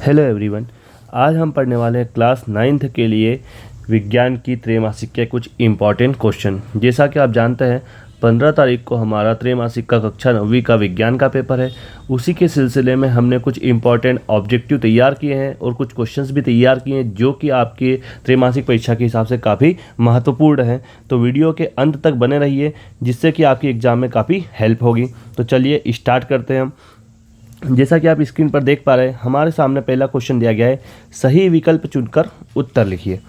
Hello everyone. आज हम पढ़ने वाले हैं क्लास 9th के लिए विज्ञान की त्रैमासिक के कुछ इम्पॉर्टेंट क्वेश्चन। जैसा कि आप जानते हैं 15 तारीख को हमारा त्रैमासिक का कक्षा 9वीं का विज्ञान का पेपर है। उसी के सिलसिले में हमने कुछ इम्पॉर्टेंट ऑब्जेक्टिव तैयार किए हैं और कुछ क्वेश्चंस भी तैयार किए हैं जो कि आपके त्रैमासिक परीक्षा के हिसाब से काफ़ी महत्वपूर्ण हैं। तो वीडियो के अंत तक बने रहिए जिससे कि आपकी एग्ज़ाम में काफ़ी हेल्प होगी। तो चलिए स्टार्ट करते हैं हम। जैसा कि आप स्क्रीन पर देख पा रहे हैं हमारे सामने पहला क्वेश्चन दिया गया है, सही विकल्प चुनकर उत्तर लिखिए।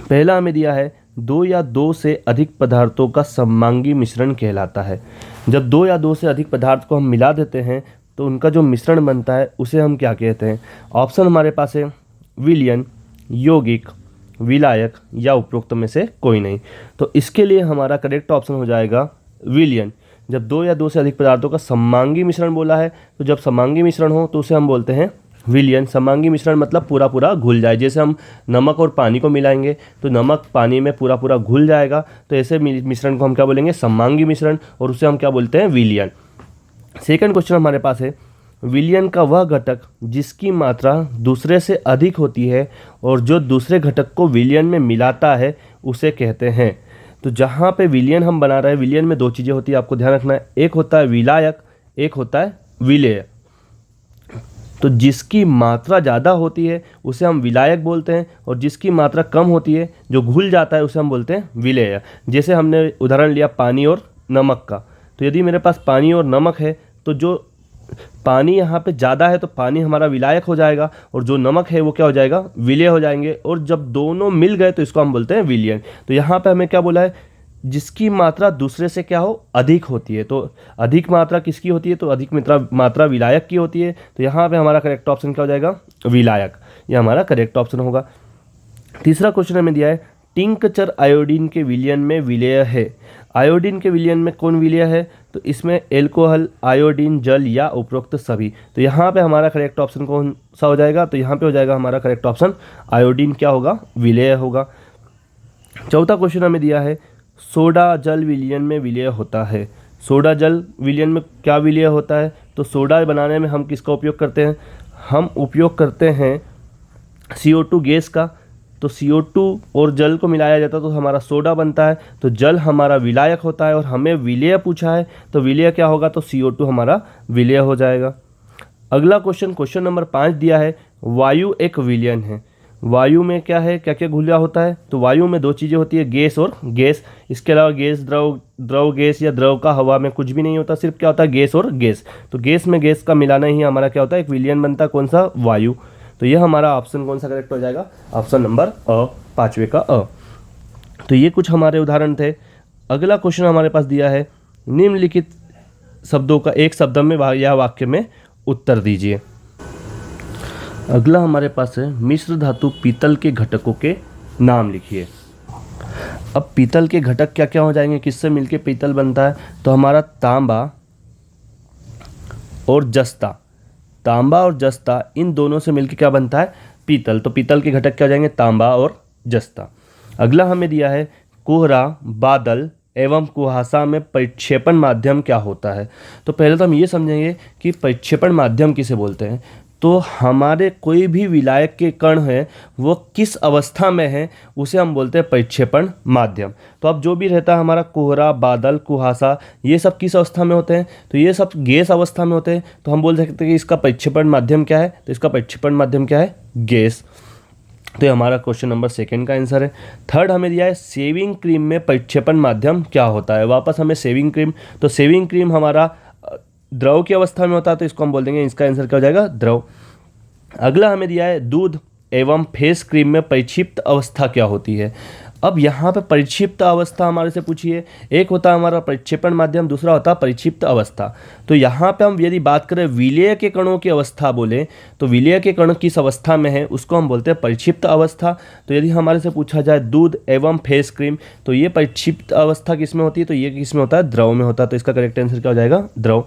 पहला हमें दिया है 2 या 2 से अधिक पदार्थों का सममांगी मिश्रण कहलाता है। जब 2 या 2 से अधिक पदार्थ को हम मिला देते हैं तो उनका जो मिश्रण बनता है उसे हम क्या कहते हैं। ऑप्शन हमारे पास है विलयन, यौगिक, विलायक या उपरोक्त में से कोई नहीं। तो इसके लिए हमारा करेक्ट ऑप्शन हो जाएगा विलयन। जब 2 या 2 से अधिक पदार्थों का सममांगी मिश्रण बोला है तो जब सममांगी मिश्रण हो तो उसे हम बोलते हैं विलयन। सममांगी मिश्रण मतलब पूरा पूरा घुल जाए। जैसे हम नमक और पानी को मिलाएंगे तो नमक पानी में पूरा पूरा घुल जाएगा, तो ऐसे मिश्रण को हम क्या बोलेंगे, सममांगी मिश्रण, और उसे हम क्या बोलते हैं, विलयन। सेकंड क्वेश्चन हमारे पास है विलयन का वह घटक जिसकी मात्रा दूसरे से अधिक होती है और जो दूसरे घटक को विलयन में मिलाता है उसे कहते हैं। तो जहाँ पे विलयन हम बना रहे हैं, विलयन में 2 चीज़ें होती है, आपको ध्यान रखना है। एक होता है विलायक, एक होता है विलेय। तो जिसकी मात्रा ज़्यादा होती है उसे हम विलायक बोलते हैं और जिसकी मात्रा कम होती है, जो घुल जाता है, उसे हम बोलते हैं विलेय। जैसे हमने उदाहरण लिया पानी और नमक का, तो यदि मेरे पास पानी और नमक है तो जो पानी यहाँ पे ज़्यादा है तो पानी हमारा विलायक हो जाएगा और जो नमक है वो क्या हो जाएगा, विलेय हो जाएंगे। और जब दोनों मिल गए तो इसको हम बोलते हैं विलयन। तो यहाँ पे हमें क्या बोला है, जिसकी मात्रा दूसरे से क्या हो, अधिक होती है। तो अधिक मात्रा किसकी होती है, तो अधिक मात्रा विलायक की होती है। तो यहाँ पे हमारा करेक्ट ऑप्शन क्या हो जाएगा, विलायक। यह हमारा करेक्ट ऑप्शन होगा। तीसरा क्वेश्चन हमें दिया है टिंकचर आयोडीन के विलयन में विलेय है। आयोडीन के विलयन में कौन विलेय है, तो इसमें एल्कोहल, आयोडीन, जल या उपरोक्त सभी। तो यहाँ पे हमारा करेक्ट ऑप्शन कौन सा हो जाएगा, तो यहाँ पे हो जाएगा हमारा करेक्ट ऑप्शन आयोडीन क्या होगा, विलेय होगा। चौथा क्वेश्चन हमें दिया है सोडा जल विलयन में विलेय होता है। सोडा जल विलयन में क्या विलेय होता है, तो सोडा बनाने में हम किसका उपयोग करते हैं, हम उपयोग करते हैं CO2 गैस का। तो CO2 और जल को मिलाया जाता है तो हमारा सोडा बनता है। तो जल हमारा विलायक होता है और हमें विलेय पूछा है तो विलेय क्या होगा, तो CO2 हमारा विलेय हो जाएगा। अगला क्वेश्चन नंबर 5 दिया है वायु एक विलयन है। वायु में क्या है, क्या क्या घुला होता है, तो वायु में 2 चीज़ें होती है, गैस और गैस। इसके अलावा गैस, द्रव गैस या द्रव का हवा में कुछ भी नहीं होता, सिर्फ क्या होता है, गैस और गैस। तो गैस में गैस का मिलाना ही हमारा क्या होता है, एक विलयन बनता है। कौन सा, वायु। तो यह हमारा ऑप्शन कौन सा करेक्ट हो जाएगा, ऑप्शन नंबर अ, 5वें का अ। तो ये कुछ हमारे उदाहरण थे। अगला क्वेश्चन हमारे पास दिया है निम्नलिखित शब्दों का एक शब्द में या वाक्य में उत्तर दीजिए। अगला हमारे पास है मिश्र धातु पीतल के घटकों के नाम लिखिए। अब पीतल के घटक क्या क्या हो जाएंगे, किससे मिलके पीतल बनता है, तो हमारा तांबा और जस्ता। तांबा और जस्ता इन दोनों से मिलके क्या बनता है, पीतल। तो पीतल के घटक क्या हो जाएंगे, तांबा और जस्ता। अगला हमें दिया है कोहरा, बादल एवं कुहासा में परिक्षेपण माध्यम क्या होता है। तो पहले तो हम ये समझेंगे कि परिक्षेपण माध्यम किसे बोलते हैं। तो हमारे कोई भी विलायक के कण है वो किस अवस्था में है उसे हम बोलते हैं परिक्षेपण माध्यम। तो अब जो भी रहता है हमारा कोहरा, बादल, कुहासा, ये सब किस अवस्था में होते हैं, तो ये सब गैस अवस्था में होते हैं। तो हम बोल सकते हैं कि इसका परिक्षेपण माध्यम क्या है, तो इसका परिक्षेपण माध्यम क्या है, गैस। तो ये हमारा क्वेश्चन नंबर 2 का आंसर है। थर्ड हमें दिया है शेविंग क्रीम में परिक्षेपण माध्यम क्या होता है। वापस हमें शेविंग क्रीम, तो शेविंग क्रीम हमारा द्रव की अवस्था में होता है तो इसको हम बोल देंगे, इसका आंसर क्या हो जाएगा, द्रव। अगला हमें दिया है दूध एवं फेस क्रीम में परिक्षिप्त अवस्था क्या होती है। अब यहाँ पे परिक्षिप्त अवस्था हमारे से पूछिए, एक होता है हमारा परिक्षेपण माध्यम, दूसरा होता है परिक्षिप्त अवस्था। तो यहाँ पे हम यदि बात करें विलेय के कणों की अवस्था बोले तो विलेय के कण किस अवस्था में है उसको हम बोलते हैं परिक्षिप्त अवस्था। तो यदि हमारे से पूछा जाए दूध एवं फेस क्रीम तो ये परिक्षिप्त अवस्था किस में होती है, तो ये किस में होता है, द्रव में होता है। तो इसका करेक्ट आंसर क्या हो जाएगा, द्रव।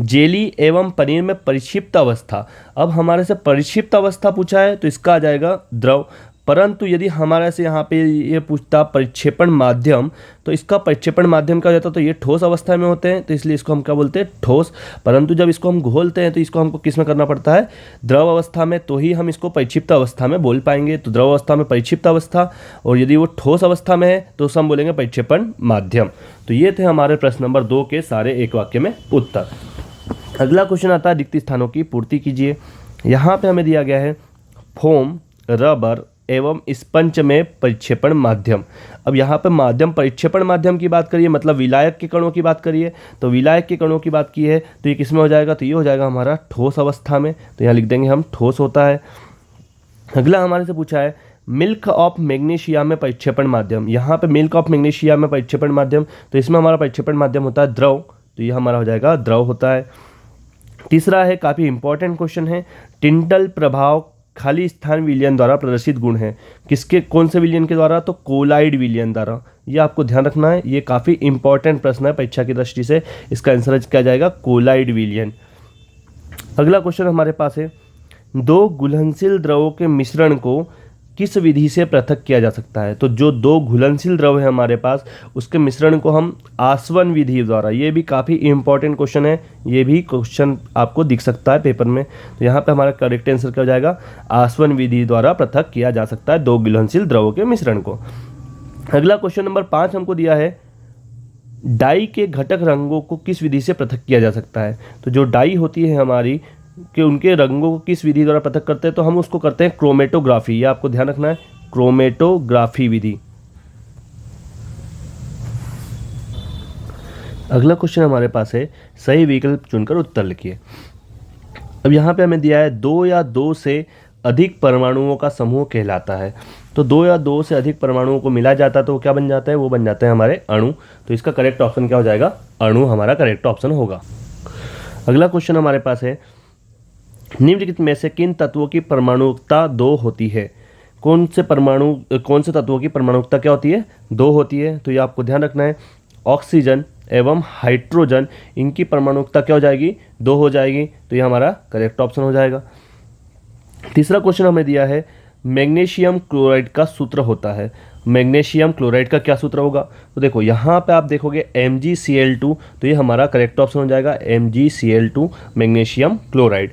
जेली एवं पनीर में परिक्षिप्त अवस्था, अब हमारे से परिक्षिप्त अवस्था पूछा है तो इसका आ जाएगा द्रव। परंतु यदि हमारे से यहाँ पे ये पूछता परिक्षेपण माध्यम, तो इसका परिक्षेपण माध्यम क्या हो जाता है, तो ये ठोस अवस्था में होते हैं, तो इसलिए इसको हम क्या बोलते हैं, ठोस। परंतु जब इसको हम घोलते हैं तो इसको हमको किस में करना पड़ता है, द्रव अवस्था में, तो ही हम इसको परिक्षिप्त अवस्था में बोल पाएंगे। तो द्रव अवस्था में परिक्षिप्त अवस्था, और यदि वो ठोस अवस्था में है तो हम बोलेंगे परिक्षेपण माध्यम। तो ये थे हमारे प्रश्न नंबर 2 के सारे एक वाक्य में उत्तर। अगला क्वेश्चन आता है रिक्त स्थानों की पूर्ति कीजिए। यहाँ पे हमें दिया गया है फोम, रबर एवं स्पंज में परिक्षेपण माध्यम। अब यहाँ पे माध्यम परिक्षेपण माध्यम की बात करिए, मतलब विलायक के कणों की बात करिए, तो विलायक के कणों की बात की है तो ये किस में हो जाएगा, तो ये हो जाएगा हमारा ठोस अवस्था में, तो यहाँ लिख देंगे हम ठोस होता है। अगला हमारे से पूछा है मिल्क ऑफ मैग्नीशिया में परिक्षेपण माध्यम। यहाँ पे मिल्क ऑफ मैग्नीशिया में परिक्षेपण माध्यम, तो इसमें हमारा परिक्षेपण माध्यम होता है द्रव, तो ये हमारा हो जाएगा द्रव होता है। तीसरा है, काफ़ी इंपॉर्टेंट क्वेश्चन है, टिंडल प्रभाव खाली स्थान विलयन द्वारा प्रदर्शित गुण है। किसके, कौन से विलयन के द्वारा, तो कोलाइड विलयन द्वारा। ये आपको ध्यान रखना है, ये काफ़ी इंपॉर्टेंट प्रश्न है परीक्षा की दृष्टि से। इसका आंसर क्या जाएगा, कोलाइड विलयन। अगला क्वेश्चन हमारे पास है, दो घुलनशील द्रवों के मिश्रण को किस विधि से पृथक किया जा सकता है। तो जो दो घुलनशील द्रव है हमारे पास, उसके मिश्रण को हम आसवन विधि द्वारा, ये भी काफ़ी इंपॉर्टेंट क्वेश्चन है, ये भी क्वेश्चन आपको दिख सकता है पेपर में। तो यहाँ पे हमारा करेक्ट आंसर क्या हो जाएगा, आसवन विधि द्वारा पृथक किया जा सकता है दो घुलनशील द्रवों के मिश्रण को। अगला क्वेश्चन नंबर 5 हमको दिया है, डाई के घटक रंगों को किस विधि से पृथक किया जा सकता है। तो जो डाई होती है हमारी, कि उनके रंगों को किस विधि द्वारा पृथक करते हैं, तो हम उसको करते हैं क्रोमेटोग्राफी। ये आपको ध्यान रखना है, क्रोमेटोग्राफी विधि। अगला क्वेश्चन हमारे पास है, सही विकल्प चुनकर उत्तर लिखिए। अब यहाँ पे हमें दिया है 2 या 2 से अधिक परमाणुओं का समूह कहलाता है। तो 2 या 2 से अधिक परमाणुओं को मिला जाता है तो वो क्या बन जाता है, वो बन जाते हैं हमारे अणु। तो इसका करेक्ट ऑप्शन क्या हो जाएगा, अणु हमारा करेक्ट ऑप्शन होगा। अगला क्वेश्चन हमारे पास है, निम्नलिखित में से किन तत्वों की परमाणुकता 2 होती है। कौन से तत्वों की परमाणुकता क्या होती है, 2 होती है। तो ये आपको ध्यान रखना है, ऑक्सीजन एवं हाइड्रोजन, इनकी परमाणुकता क्या हो जाएगी, 2 हो जाएगी। तो ये हमारा करेक्ट ऑप्शन हो जाएगा। तीसरा क्वेश्चन हमें दिया है, मैग्नीशियम क्लोराइड का सूत्र होता है। मैग्नीशियम क्लोराइड का क्या सूत्र होगा, तो देखो यहाँ पे आप देखोगे MgCl2, तो ये हमारा करेक्ट ऑप्शन हो जाएगा MgCl2 मैग्नीशियम क्लोराइड।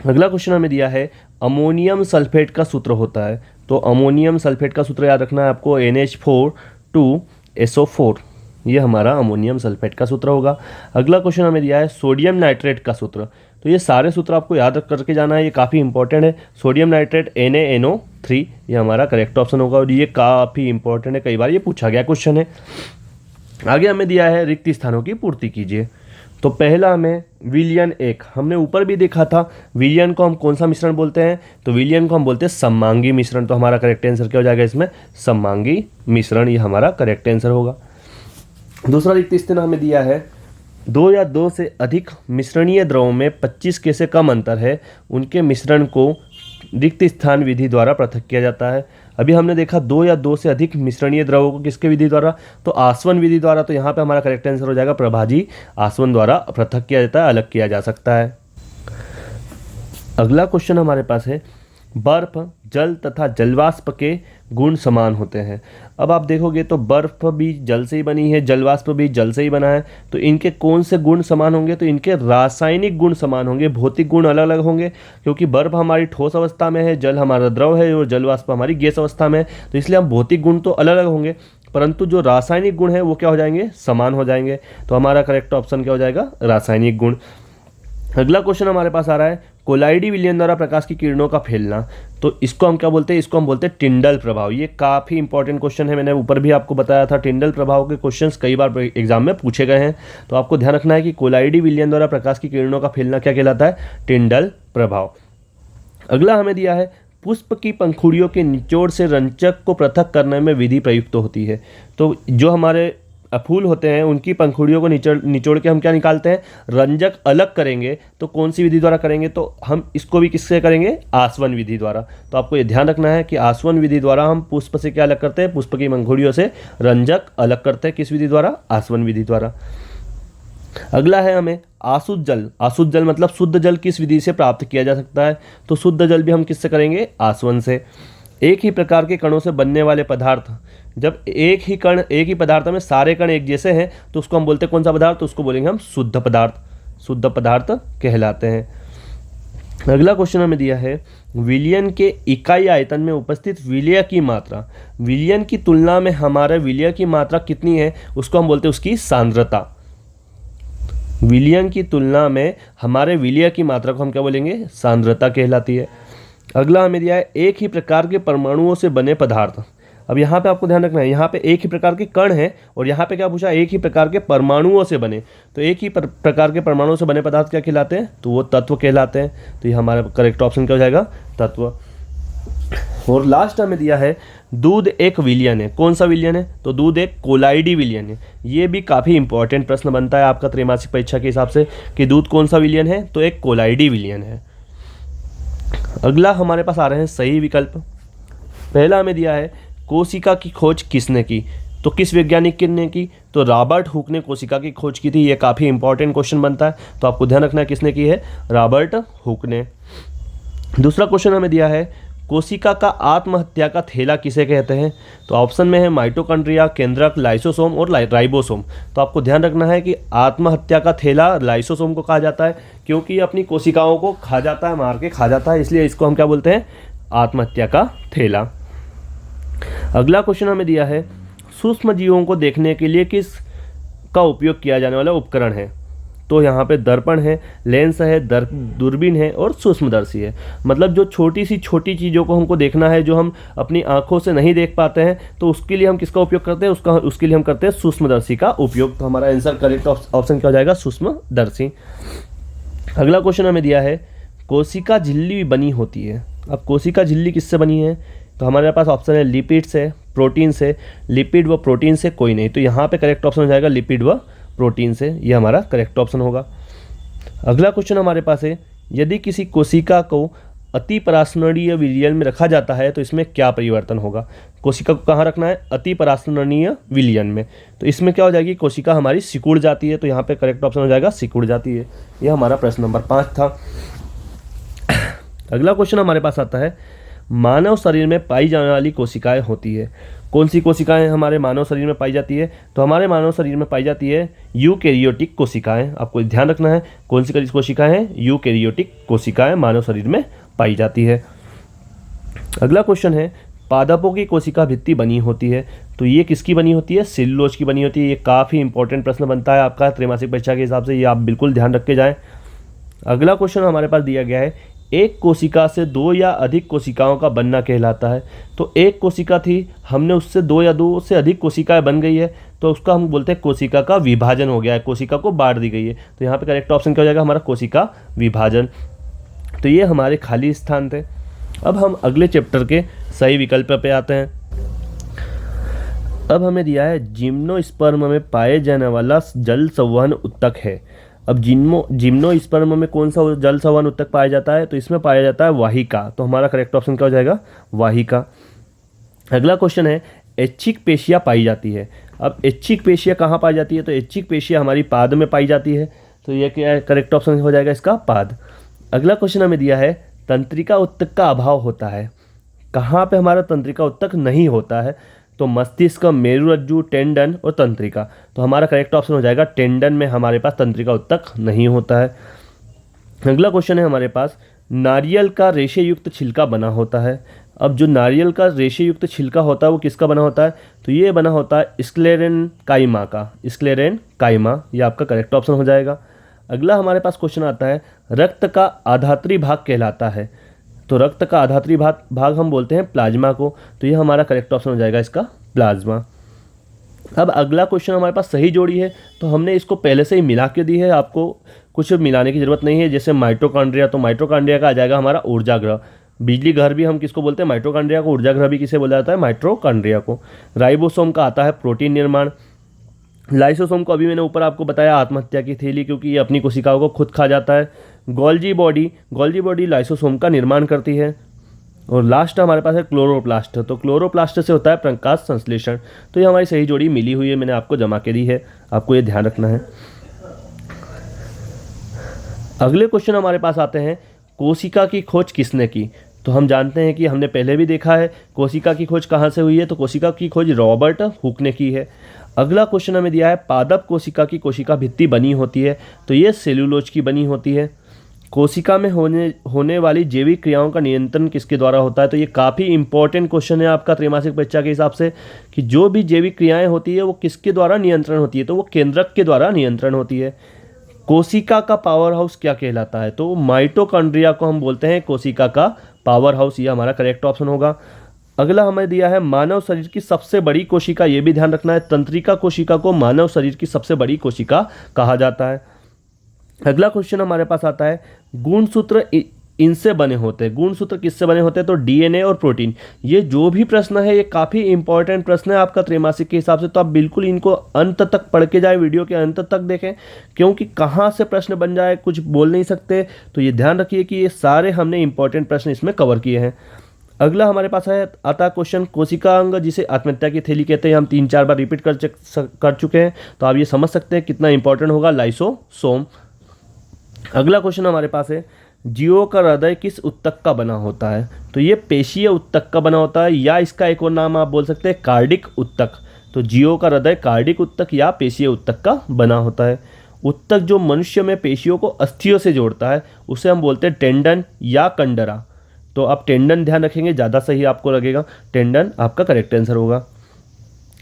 अगला क्वेश्चन हमें दिया है, अमोनियम सल्फेट का सूत्र होता है। तो अमोनियम सल्फेट का सूत्र याद रखना है आपको, NH4 ये हमारा अमोनियम सल्फेट का सूत्र होगा। अगला क्वेश्चन हमें दिया है, सोडियम नाइट्रेट का सूत्र। तो ये सारे सूत्र आपको याद करके जाना है, ये काफ़ी इंपॉर्टेंट है। सोडियम नाइट्रेट NaNO3, ये हमारा करेक्ट ऑप्शन होगा, और ये काफ़ी इंपॉर्टेंट है, कई बार ये पूछा गया क्वेश्चन है। आगे हमें दिया है, रिक्त स्थानों की पूर्ति कीजिए। तो पहला हमें विलयन 1, हमने ऊपर भी देखा था, विलयन को हम कौन सा मिश्रण बोलते हैं, तो विलयन को हम बोलते हैं सममांगी मिश्रण। तो हमारा करेक्ट आंसर क्या हो जाएगा इसमें, सममांगी मिश्रण, ये हमारा करेक्ट आंसर होगा। दूसरा रिक्त स्थान हमें दिया है, 2 या 2 से अधिक मिश्रणीय द्रवों में 25 के से कम अंतर है, उनके मिश्रण को रिक्त स्थान विधि द्वारा पृथक किया जाता है। अभी हमने देखा 2 या 2 से अधिक मिश्रणीय द्रवों को किसके विधि द्वारा, तो आसवन विधि द्वारा। तो यहाँ पे हमारा करेक्ट आंसर हो जाएगा प्रभाजी आसवन द्वारा पृथक किया जाता है, अलग किया जा सकता है। अगला क्वेश्चन हमारे पास है, बर्फ, जल तथा जलवाष्प के गुण समान होते हैं। अब आप देखोगे तो बर्फ भी जल से ही बनी है, जलवाष्प भी जल से ही बना है, तो इनके कौन से गुण समान होंगे, तो इनके रासायनिक गुण समान होंगे, भौतिक गुण अलग अलग होंगे। क्योंकि बर्फ हमारी ठोस अवस्था में है, जल हमारा द्रव है, और जलवाष्प हमारी गैस अवस्था में है, तो इसलिए हम भौतिक गुण तो अलग अलग होंगे, परंतु जो रासायनिक गुण है वो क्या हो जाएंगे, समान हो जाएंगे। तो हमारा करेक्ट ऑप्शन क्या हो जाएगा, रासायनिक गुण। अगला क्वेश्चन हमारे पास आ रहा है, कोलाइडी विलयन द्वारा प्रकाश की किरणों का फैलना। तो इसको हम क्या बोलते हैं, इसको हम बोलते हैं टिंडल प्रभाव। ये काफ़ी इंपॉर्टेंट क्वेश्चन है, मैंने ऊपर भी आपको बताया था, टिंडल प्रभाव के क्वेश्चंस कई बार एग्जाम में पूछे गए हैं। तो आपको ध्यान रखना है कि कोलाइडी विलयन द्वारा प्रकाश की किरणों का फैलना क्या कहलाता है, टिंडल प्रभाव। अगला हमें दिया है, पुष्प की पंखुड़ियों के निचोड़ से रंजक को पृथक करने में विधि प्रयुक्त होती है। तो जो हमारे फूल होते हैं उनकी पंखुड़ियों को निचोड़ के हम क्या निकालते हैं, रंजक अलग करेंगे। तो कौन सी विधि द्वारा करेंगे, तो हम इसको भी किससे करेंगे, आसवन विधि द्वारा। तो आपको ये ध्यान रखना है कि आसवन विधि द्वारा हम पुष्प से क्या अलग करते हैं, पुष्प की पंखुड़ियों से रंजक अलग करते हैं, किस विधि द्वारा, आसवन विधि द्वारा। अगला है हमें आसुत जल। आसुत जल मतलब शुद्ध जल किस विधि से प्राप्त किया जा सकता है, तो शुद्ध जल भी हम किससे करेंगे, आसवन से। एक ही प्रकार के कणों से बनने वाले पदार्थ, जब एक ही पदार्थ में सारे कण एक जैसे हैं तो उसको हम बोलते हैं कौन सा पदार्थ, तो उसको बोलेंगे हम शुद्ध पदार्थ कहलाते हैं। अगला क्वेश्चन हमें दिया है विलयन के इकाई आयतन में उपस्थित विलय की मात्रा, विलयन की तुलना में हमारे विलय की मात्रा कितनी है उसको हम बोलते हैं उसकी सांद्रता। विलयन की तुलना में हमारे विलय की मात्रा को हम क्या बोलेंगे, सांद्रता कहलाती है। अगला हमें दिया है एक ही प्रकार के परमाणुओं से बने पदार्थ। अब यहाँ पे आपको ध्यान रखना है, यहाँ पे एक ही प्रकार के कण हैं और यहाँ पे क्या पूछा, एक ही प्रकार के परमाणुओं से बने, तो एक ही प्रकार के परमाणुओं से बने पदार्थ क्या कहलाते हैं, तो वो तत्व कहलाते हैं। तो ये हमारा करेक्ट ऑप्शन क्या हो जाएगा, तत्व। और लास्ट हमें दिया है दूध एक विलयन है। कौन सा विलयन है, तो दूध एक कोलाइडी विलयन है। ये भी काफ़ी इंपॉर्टेंट प्रश्न बनता है आपका त्रैमासिक परीक्षा के हिसाब से कि दूध कौन सा विलयन है, तो एक कोलाइडी विलयन है। अगला हमारे पास आ रहे हैं सही विकल्प। पहला हमें दिया है कोशिका की खोज किसने की, तो किस वैज्ञानिक ने की, तो रॉबर्ट हुक ने कोशिका की खोज की थी। ये काफ़ी इंपॉर्टेंट क्वेश्चन बनता है, तो आपको ध्यान रखना है किसने की है, रॉबर्ट हुक ने। दूसरा क्वेश्चन हमें दिया है कोशिका का आत्महत्या का थैला किसे कहते हैं, तो ऑप्शन में है माइटोकॉन्ड्रिया, केंद्रक, लाइसोसोम और राइबोसोम। तो आपको ध्यान रखना है कि आत्महत्या का थैला लाइसोसोम को कहा जाता है, क्योंकि ये अपनी कोशिकाओं को खा जाता है, मार के खा जाता है, इसलिए इसको हम क्या बोलते हैं, आत्महत्या का थैला। अगला क्वेश्चन हमें दिया है सूक्ष्म जीवों को देखने के लिए किस का उपयोग किया जाने वाला उपकरण है, तो यहाँ पे दर्पण है, लेंस है, दूरबीन है और सूक्ष्मदर्शी है। मतलब जो छोटी छोटी चीज़ों को हमको देखना है, जो हम अपनी आंखों से नहीं देख पाते हैं, तो उसके लिए हम किसका उपयोग करते हैं, उसके लिए हम करते हैं सूक्ष्मदर्शी का उपयोग। तो हमारा आंसर करेक्ट ऑप्शन क्या हो जाएगा, सूक्ष्मदर्शी। अगला क्वेश्चन हमें दिया है कोशिका झिल्ली बनी होती है। अब कोशिका झिल्ली किससे बनी है, तो हमारे पास ऑप्शन है लिपिड से, प्रोटीन से, लिपिड व प्रोटीन से कोई नहीं, तो यहाँ पे करेक्ट ऑप्शन हो जाएगा लिपिड व प्रोटीन से, ये हमारा करेक्ट ऑप्शन होगा। अगला क्वेश्चन हमारे पास है यदि किसी कोशिका को अति परासरणीय विलयन में रखा जाता है तो इसमें क्या परिवर्तन होगा। कोशिका को कहाँ रखना है, अति परासरणीय विलयन में, तो इसमें क्या हो जाएगी, कोशिका हमारी सिकुड़ जाती है, तो यहाँ पे करेक्ट ऑप्शन हो जाएगा सिकुड़ जाती है। यह हमारा प्रश्न नंबर 5 था। अगला क्वेश्चन हमारे पास आता है मानव शरीर में पाई जाने वाली कोशिकाएं होती है। कौन सी कोशिकाएं हमारे मानव शरीर में पाई जाती है, तो हमारे मानव शरीर में पाई जाती है यूकैरियोटिक कोशिकाएं। आपको ध्यान रखना है कौन सी कोशिकाएं हैं, यूकैरियोटिक कोशिकाएं मानव शरीर में पाई जाती है। अगला क्वेश्चन है पादपों की कोशिका भित्ति बनी होती है, तो ये किसकी बनी होती है, सेल्यूलोज की बनी होती है। ये काफ़ी इंपॉर्टेंट प्रश्न बनता है आपका त्रैमासिक परीक्षा के हिसाब से, ये आप बिल्कुल ध्यान रख के जाएँ। अगला क्वेश्चन हमारे पास दिया गया है एक कोशिका से 2 या अधिक कोशिकाओं का बनना कहलाता है। तो एक कोशिका थी, हमने उससे 2 या 2 से अधिक कोशिकाएं बन गई है, तो उसका हम बोलते हैं कोशिका का विभाजन हो गया है, कोशिका को बांट दी गई है। तो यहाँ पे करेक्ट ऑप्शन क्या हो जाएगा, हमारा कोशिका विभाजन। तो ये हमारे खाली स्थान थे। अब हम अगले चैप्टर के सही विकल्प पे आते हैं। अब हमें दिया है जिम्नोस्पर्म में पाए जाने वाला जल संवहन उत्तक है। अब जिम्नोस्पर्म में कौन सा जल संवहन उत्तक पाया जाता है, तो इसमें पाया जाता है वाहिका। तो हमारा करेक्ट ऑप्शन क्या हो जाएगा, वाहिका। अगला क्वेश्चन है ऐच्छिक पेशियाँ पाई जाती है। अब ऐच्छिक पेशियाँ कहाँ पाई जाती है, तो ऐच्छिक पेशियाँ हमारी पाद में पाई जाती है, तो ये क्या है, करेक्ट ऑप्शन हो जाएगा इसका पाद। अगला क्वेश्चन हमें दिया है तंत्रिका उत्तक का अभाव होता है। कहाँ पे हमारा तंत्रिका उत्तक नहीं होता है, तो मस्तिष्क, मेरुरज्जु, टेंडन और तंत्रिका। तो हमारा करेक्ट ऑप्शन हो जाएगा टेंडन में हमारे पास तंत्रिका उत्तक नहीं होता है। अगला क्वेश्चन है हमारे पास नारियल का रेशे युक्त छिलका बना होता है। अब जो नारियल का रेशे युक्त छिलका होता है वो किसका बना होता है, तो ये बना होता है स्क्लेरेनकाइमा का, स्क्लेरेनकाइमा, ये आपका करेक्ट ऑप्शन हो जाएगा। अगला हमारे पास क्वेश्चन आता है रक्त का आधात्री भाग कहलाता है। तो रक्त का आधात्री भाग हम बोलते हैं प्लाज्मा को, तो ये हमारा करेक्ट ऑप्शन हो जाएगा इसका प्लाज्मा। अब अगला क्वेश्चन हमारे पास सही जोड़ी है, तो हमने इसको पहले से ही मिला के दी है, आपको कुछ मिलाने की ज़रूरत नहीं है। जैसे माइटोकॉन्ड्रिया, तो माइटोकॉन्ड्रिया का आ जाएगा हमारा ऊर्जा ग्रह। बिजली घर भी हम किसको बोलते हैं, माइटोकॉन्ड्रिया को। ऊर्जा ग्रह भी किसे बोला जाता है, माइटोकॉन्ड्रिया को। राइबोसोम का आता है प्रोटीन निर्माण। लाइसोसोम को अभी मैंने ऊपर आपको बताया आत्महत्या की थैली, क्योंकि ये अपनी कोशिकाओं को खुद खा जाता है। गोल्जी बॉडी लाइसोसोम का निर्माण करती है। और लास्ट हमारे पास है क्लोरोप्लास्ट। तो क्लोरोप्लास्ट से होता है प्रकाश संश्लेषण। तो ये हमारी सही जोड़ी मिली हुई है, मैंने आपको जमा के दी है, आपको ये ध्यान रखना है। अगले क्वेश्चन हमारे पास आते हैं कोशिका की खोज किसने की। तो तो हम जानते हैं कि हमने पहले भी देखा है कोशिका की खोज कहाँ से हुई है, तो कोशिका की खोज रॉबर्ट हुक ने की है। अगला क्वेश्चन हमें दिया है पादप कोशिका की कोशिका भित्ति बनी होती है, तो ये सेल्यूलोज की बनी होती है। कोशिका में होने वाली जैविक क्रियाओं का नियंत्रण किसके द्वारा होता है, तो ये काफ़ी इंपॉर्टेंट क्वेश्चन है आपका त्रैमासिक परीक्षा के हिसाब से कि जो भी जैविक क्रियाएं होती है वो किसके द्वारा नियंत्रण होती है, तो वो केंद्रक के द्वारा नियंत्रण होती है। कोशिका का पावर हाउस क्या कहलाता है, तो माइटोकॉन्ड्रिया को हम बोलते हैं कोशिका का पावर हाउस, ये हमारा करेक्ट ऑप्शन होगा। अगला हमें दिया है मानव शरीर की सबसे बड़ी कोशिका, ये भी ध्यान रखना है, तंत्रिका कोशिका को मानव शरीर की सबसे बड़ी कोशिका कहा जाता है। अगला क्वेश्चन हमारे पास आता है गुणसूत्र इनसे बने होते हैं, गुणसूत्र किससे बने होते हैं, तो डीएनए और प्रोटीन। ये जो भी प्रश्न है ये काफ़ी इंपॉर्टेंट प्रश्न है आपका त्रैमासिक के हिसाब से, तो आप बिल्कुल इनको अंत तक पढ़ के जाए, वीडियो के अंत तक देखें, क्योंकि कहाँ से प्रश्न बन जाए कुछ बोल नहीं सकते, तो ये ध्यान रखिए कि ये सारे हमने इंपॉर्टेंट प्रश्न इसमें कवर किए हैं। अगला हमारे पास आता है क्वेश्चन कोशिका अंग जिसे आत्महत्या की थैली कहते हैं, हम 3-4 बार रिपीट कर चुके हैं, तो आप ये समझ सकते हैं कितना इंपॉर्टेंट होगा लाइसोसोम। अगला क्वेश्चन हमारे पास है जीवों का हृदय किस उत्तक का बना होता है, तो ये पेशीय उत्तक का बना होता है, या इसका एक और नाम आप बोल सकते हैं कार्डिक उत्तक। तो जीवों का हृदय कार्डिक उत्तक या पेशीय उत्तक का बना होता है। उत्तक जो मनुष्य में पेशियों को अस्थियों से जोड़ता है उसे हम बोलते हैं टेंडन या कंडरा, तो आप टेंडन ध्यान रखेंगे, ज़्यादा सही आपको लगेगा, टेंडन आपका करेक्ट आंसर होगा।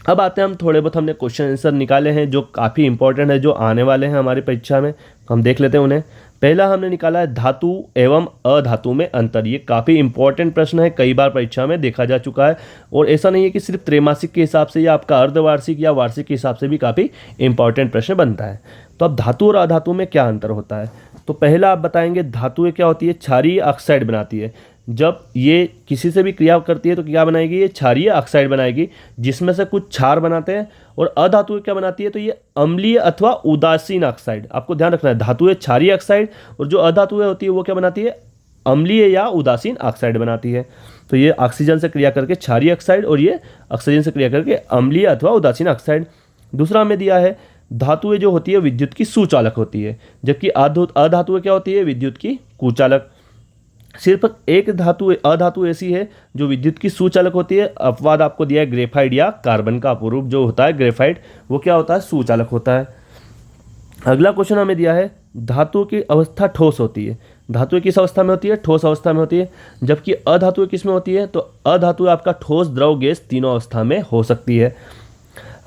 अब आते हैं हम थोड़े बहुत हमने क्वेश्चन आंसर निकाले हैं जो काफ़ी इंपॉर्टेंट है, जो आने वाले हैं हमारी परीक्षा में, हम देख लेते हैं उन्हें। पहला हमने निकाला है धातु एवं अधातु में अंतर, ये काफ़ी इंपॉर्टेंट प्रश्न है, कई बार परीक्षा में देखा जा चुका है, और ऐसा नहीं है कि सिर्फ त्रैमासिक के हिसाब से या आपका अर्धवार्षिक या वार्षिक के हिसाब से भी काफ़ी इंपॉर्टेंट प्रश्न बनता है। तो अब धातु और अधातु में क्या अंतर होता है, तो पहला आप बताएंगे धातुएं क्या होती है, क्षारीय ऑक्साइड बनाती है, जब ये किसी से भी क्रिया करती है तो क्या बनाएगी, ये क्षारीय ऑक्साइड बनाएगी जिसमें से कुछ क्षार बनाते हैं, और अधातुएं क्या बनाती है, तो ये अम्लीय अथवा उदासीन ऑक्साइड, आपको ध्यान रखना है, धातुएं क्षारीय ऑक्साइड और जो अधातुएं होती है वो क्या बनाती है, अम्लीय या उदासीन ऑक्साइड बनाती है। तो ये ऑक्सीजन से क्रिया करके क्षारीय ऑक्साइड और ये ऑक्सीजन से क्रिया करके अम्लीय अथवा उदासीन ऑक्साइड। दूसरा हमें दिया है धातुएं जो होती है विद्युत की सुचालक होती है, जबकि अधातुएं क्या होती है, विद्युत की कुचालक। सिर्फ एक अधातु ऐसी है जो विद्युत की सुचालक होती है, अपवाद आपको दिया है ग्रेफाइट या कार्बन का अपरूप जो होता है ग्रेफाइट, वो क्या होता है, सुचालक होता है। अगला क्वेश्चन हमें दिया है धातु की अवस्था ठोस होती है, धातु किस अवस्था में होती है, ठोस अवस्था में होती है, जबकि अधातु किस में होती है, तो अधातु आपका ठोस द्रव गैस तीनों अवस्था में हो सकती है।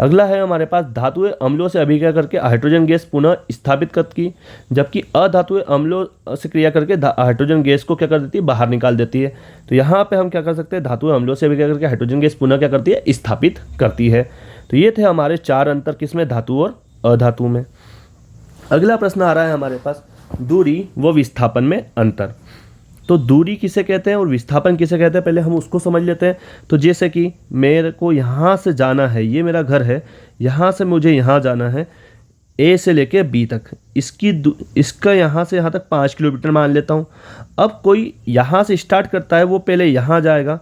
अगला है हमारे पास धातुएं अम्लों से अभिक्रिया करके हाइड्रोजन गैस पुनः स्थापित करती, जबकि अधातुएं अम्लों से क्रिया करके हाइड्रोजन गैस को क्या कर देती है, बाहर निकाल देती है। तो यहाँ पे हम क्या कर सकते हैं, धातुएं अम्लों से अभिक्रिया करके हाइड्रोजन गैस पुनः क्या करती है, स्थापित करती है। तो ये थे हमारे 4 अंतर किसमें, धातु और अधातु में। अगला प्रश्न आ रहा है हमारे पास दूरी व विस्थापन में अंतर, तो दूरी किसे कहते हैं और विस्थापन किसे कहते हैं, पहले हम उसको समझ लेते हैं। तो जैसे कि मेरे को यहाँ से जाना है, ये मेरा घर है, यहाँ से मुझे यहाँ जाना है ए से लेके बी तक, इसका यहाँ से यहाँ तक 5 किलोमीटर मान लेता हूँ। अब कोई यहाँ से स्टार्ट करता है, वो पहले यहाँ जाएगा,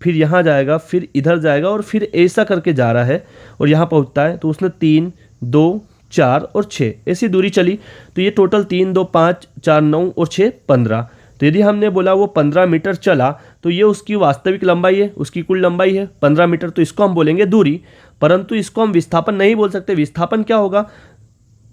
फिर यहाँ जाएगा, फिर इधर जाएगा और फिर ऐसा करके जा रहा है और यहाँ पहुँचता है, तो उसने 3, 2, 4 और 6 ऐसी दूरी चली, तो ये टोटल 3, 2, 5, 4, 9 और 6, 15। तो यदि हमने बोला वो 15 मीटर चला तो ये उसकी वास्तविक लंबाई है, उसकी कुल लंबाई है 15 मीटर, तो इसको हम बोलेंगे दूरी, परंतु इसको हम विस्थापन नहीं बोल सकते। विस्थापन क्या होगा,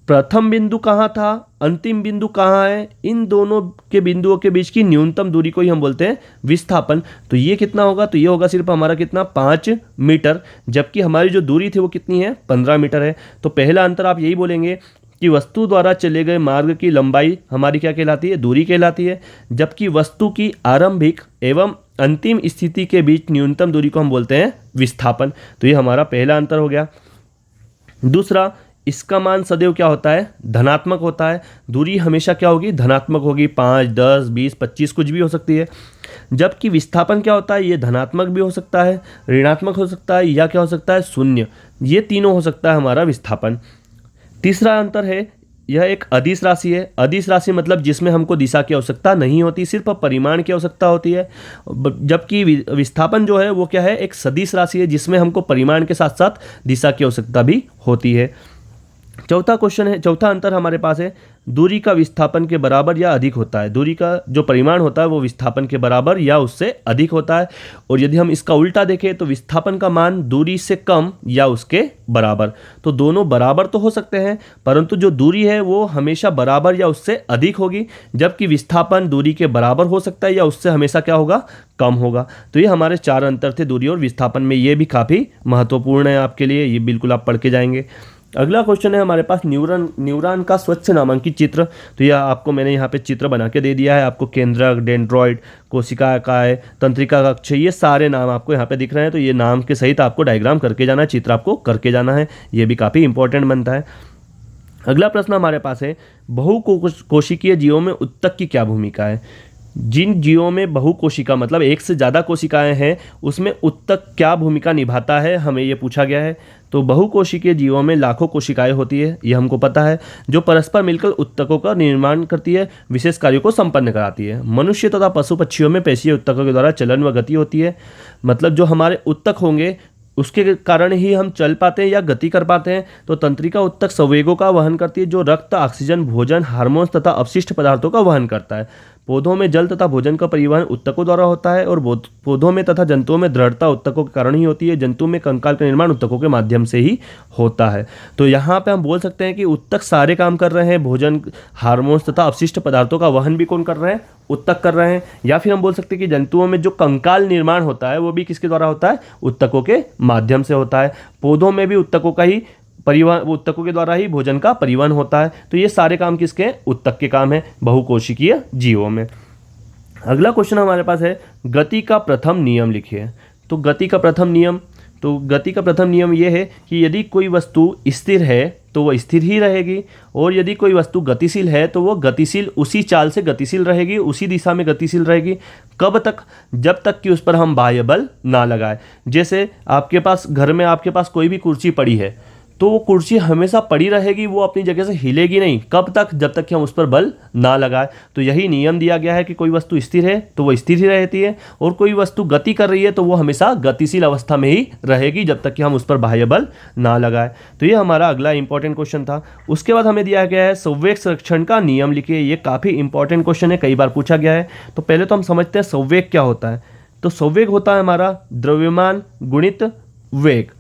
प्रथम बिंदु कहाँ था, अंतिम बिंदु कहाँ है, इन दोनों के बिंदुओं के बीच की न्यूनतम दूरी को ही हम बोलते हैं विस्थापन। तो ये कितना होगा, तो ये होगा सिर्फ हमारा कितना, 5 मीटर, जबकि हमारी जो दूरी थी वो कितनी है, 15 मीटर है। तो पहला अंतर आप यही बोलेंगे कि वस्तु द्वारा चले गए मार्ग की लंबाई हमारी क्या कहलाती है, दूरी कहलाती है, जबकि वस्तु की आरंभिक एवं अंतिम स्थिति के बीच न्यूनतम दूरी को हम बोलते हैं विस्थापन। तो ये हमारा पहला अंतर हो गया। दूसरा, इसका मान सदैव क्या होता है, धनात्मक होता है, दूरी हमेशा क्या होगी, धनात्मक होगी, 5, 10, 20, 25 कुछ भी हो सकती है। जबकि विस्थापन क्या होता है, ये धनात्मक भी हो सकता है, ऋणात्मक हो सकता है, या क्या हो सकता है, शून्य, ये तीनों हो सकता है हमारा विस्थापन। तीसरा अंतर है, यह एक अदिश राशि है। अदिश राशि मतलब जिसमें हमको दिशा की आवश्यकता नहीं होती, सिर्फ परिमाण की आवश्यकता होती है, जबकि विस्थापन जो है वो क्या है, एक सदिश राशि है जिसमें हमको परिमाण के साथ साथ दिशा की आवश्यकता भी होती है। चौथा क्वेश्चन है, चौथा अंतर हमारे पास है दूरी का विस्थापन के बराबर या अधिक होता है। दूरी का जो परिमाण होता है वो विस्थापन के बराबर या उससे अधिक होता है। और यदि हम इसका उल्टा देखें तो विस्थापन का मान दूरी से कम या उसके बराबर। तो दोनों बराबर तो हो सकते हैं, परंतु जो दूरी है वो हमेशा बराबर या उससे अधिक होगी, जबकि विस्थापन दूरी के बराबर हो सकता है या उससे हमेशा क्या होगा, कम होगा। तो ये हमारे 4 अंतर थे दूरी और विस्थापन में। ये भी काफ़ी महत्वपूर्ण है आपके लिए, ये बिल्कुल आप पढ़ के जाएंगे। अगला क्वेश्चन है हमारे पास न्यूरॉन का स्वच्छ नामांकित चित्र। तो यह आपको मैंने यहाँ पे चित्र बना के दे दिया है। आपको केंद्रक, डेंड्रॉइड, कोशिकाएं, तंत्रिका कक्ष, ये सारे नाम आपको यहाँ पे दिख रहे हैं। तो ये नाम के सहित आपको डायग्राम करके जाना है, चित्र आपको करके जाना है। ये भी काफ़ी इंपॉर्टेंट बनता है। अगला प्रश्न हमारे पास है, बहुकोशिकीय जीवों में उत्तक की क्या भूमिका है। जिन जीवों में बहुकोशिका मतलब एक से ज़्यादा कोशिकाएं हैं, उसमें उत्तक क्या भूमिका निभाता है, हमें ये पूछा गया है। तो बहुकोशिकीय जीवों में लाखों कोशिकाएं होती है, ये हमको पता है, जो परस्पर मिलकर उत्तकों का निर्माण करती है, विशेष कार्यों को संपन्न कराती है। मनुष्य तथा पशु पक्षियों में पेशीय उत्तकों के द्वारा चलन व गति होती है। मतलब जो हमारे उत्तक होंगे उसके कारण ही हम चल पाते हैं या गति कर पाते हैं। तो तंत्रिका उत्तक संवेगों का वहन करती है, जो रक्त, ऑक्सीजन, भोजन, हार्मोन्स तथा अपशिष्ट पदार्थों का वहन करता है। पौधों में जल तथा भोजन का परिवहन उत्तकों द्वारा होता है, और पौधों में तथा जंतुओं में दृढ़ता उत्तकों के कारण ही होती है। जंतु में कंकाल का निर्माण उत्तकों के माध्यम से ही होता है। तो यहाँ पे हम बोल सकते हैं कि उत्तक सारे काम कर रहे हैं। भोजन, हार्मोन्स तथा अपशिष्ट पदार्थों का वहन भी कौन कर रहे हैं, उत्तक कर रहे हैं। या फिर हम बोल सकते हैं कि जंतुओं में जो कंकाल निर्माण होता है वो भी किसके द्वारा होता है, उत्तकों के माध्यम से होता है। पौधों में भी उत्तकों का ही परिवहन, उत्तकों के द्वारा ही भोजन का परिवहन होता है। तो ये सारे काम किसके, उत्तक के काम है बहुकोशिकीय जीवों में। अगला क्वेश्चन हमारे पास है, गति का प्रथम नियम लिखिए। तो गति का प्रथम नियम ये है कि यदि कोई वस्तु स्थिर है तो वह स्थिर ही रहेगी, और यदि कोई वस्तु गतिशील है तो वह गतिशील उसी चाल से गतिशील रहेगी, उसी दिशा में गतिशील रहेगी। कब तक, जब तक कि उस पर हम बाह्य बल ना लगाए। जैसे आपके पास घर में आपके पास कोई भी कुर्सी पड़ी है, तो वो कुर्सी हमेशा पड़ी रहेगी, वो अपनी जगह से हिलेगी नहीं। कब तक, जब तक कि हम उस पर बल ना लगाए। तो यही नियम दिया गया है कि कोई वस्तु स्थिर है तो वो स्थिर ही रहती है, और कोई वस्तु गति कर रही है तो वो हमेशा गतिशील अवस्था में ही रहेगी, जब तक कि हम उस पर बाह्य बल ना लगाए। तो ये हमारा अगला इंपॉर्टेंट क्वेश्चन था। उसके बाद हमें दिया गया है संवेग संरक्षण का नियम लिखिए। ये काफ़ी इंपॉर्टेंट क्वेश्चन है, कई बार पूछा गया है। तो पहले तो हम समझते हैं संवेग क्या होता है। तो संवेग होता है हमारा द्रव्यमान गुणित वेग।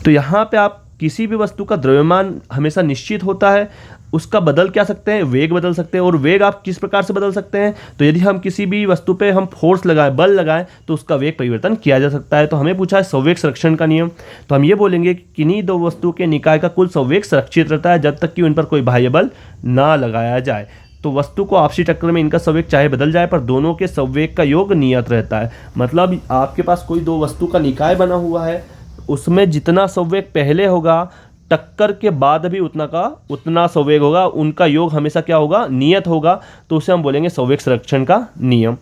तो यहाँ पे आप किसी भी वस्तु का द्रव्यमान हमेशा निश्चित होता है, उसका बदल क्या सकते हैं, वेग बदल सकते हैं। और वेग आप किस प्रकार से बदल सकते हैं, तो यदि हम किसी भी वस्तु पे हम फोर्स लगाएं, बल लगाएं, तो उसका वेग परिवर्तन किया जा सकता है। तो हमें पूछा है संवेग संरक्षण का नियम। तो हम ये बोलेंगे कि किन्हीं दो वस्तु के निकाय का कुल संवेग सुरक्षित रहता है जब तक कि उन पर कोई बाह्य बल ना लगाया जाए। तो वस्तु को आपसी टक्कर में इनका संवेग चाहे बदल जाए, पर दोनों के संवेग का योग नियत रहता है। मतलब आपके पास कोई दो वस्तु का निकाय बना हुआ है, उसमें जितना संवेग पहले होगा, टक्कर के बाद भी उतना संवेग होगा, उनका योग हमेशा क्या होगा, नियत होगा। तो उसे हम बोलेंगे संवेग संरक्षण का नियम।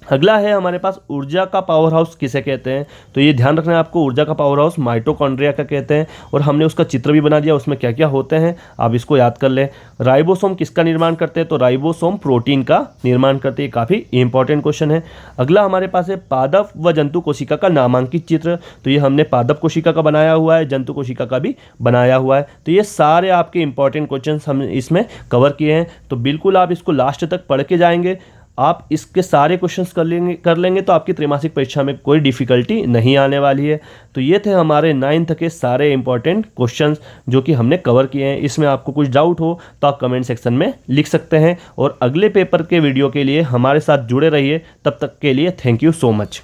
अगला है हमारे पास ऊर्जा का पावर हाउस किसे कहते हैं। तो ये ध्यान रखना है आपको, ऊर्जा का पावर हाउस माइटोकॉन्ड्रिया का कहते हैं, और हमने उसका चित्र भी बना दिया, उसमें क्या क्या होते हैं आप इसको याद कर लें। राइबोसोम किसका निर्माण करते हैं, तो राइबोसोम प्रोटीन का निर्माण करते हैं। काफ़ी इंपॉर्टेंट क्वेश्चन है। अगला हमारे पास है पादप व जंतु कोशिका का नामांकित चित्र। तो ये हमने पादप कोशिका का बनाया हुआ है, जंतु कोशिका का भी बनाया हुआ है। तो ये सारे आपके इंपॉर्टेंट क्वेश्चन हम इसमें कवर किए हैं। तो बिल्कुल आप इसको लास्ट तक पढ़ के जाएंगे, आप इसके सारे क्वेश्चंस कर लेंगे तो आपकी त्रैमासिक परीक्षा में कोई डिफिकल्टी नहीं आने वाली है। तो ये थे हमारे 9th के सारे इंपॉर्टेंट क्वेश्चंस जो कि हमने कवर किए हैं। इसमें आपको कुछ डाउट हो तो आप कमेंट सेक्शन में लिख सकते हैं, और अगले पेपर के वीडियो के लिए हमारे साथ जुड़े रहिए। तब तक के लिए थैंक यू सो मच।